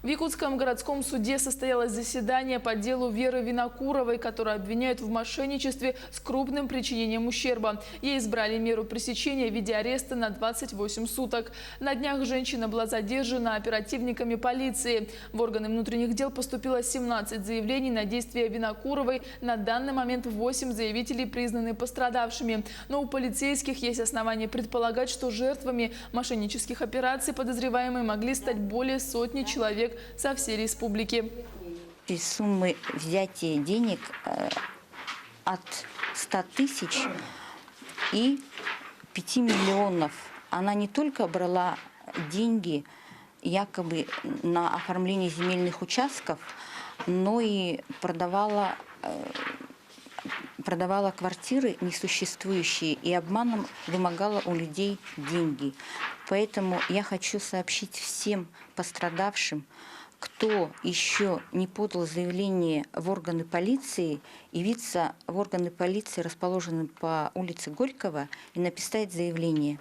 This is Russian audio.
В Якутском городском суде состоялось заседание по делу Веры Винокуровой, которую обвиняют в мошенничестве с крупным причинением ущерба. Ей избрали меру пресечения в виде ареста на 28 суток. На днях женщина была задержана оперативниками полиции. В органы внутренних дел поступило 17 заявлений на действия Винокуровой. На данный момент 8 заявителей признаны пострадавшими. Но у полицейских есть основания предполагать, что жертвами мошеннических операций подозреваемые могли стать более сотни человек со всей республики. Из суммы взятия денег от 100 тысяч и 5 миллионов она не только брала деньги якобы на оформление земельных участков, но и продавала квартиры несуществующие и обманом вымогала у людей деньги. Поэтому я хочу сообщить всем пострадавшим, кто еще не подал заявление в органы полиции, явиться в органы полиции, расположенные по улице Горького, и написать заявление.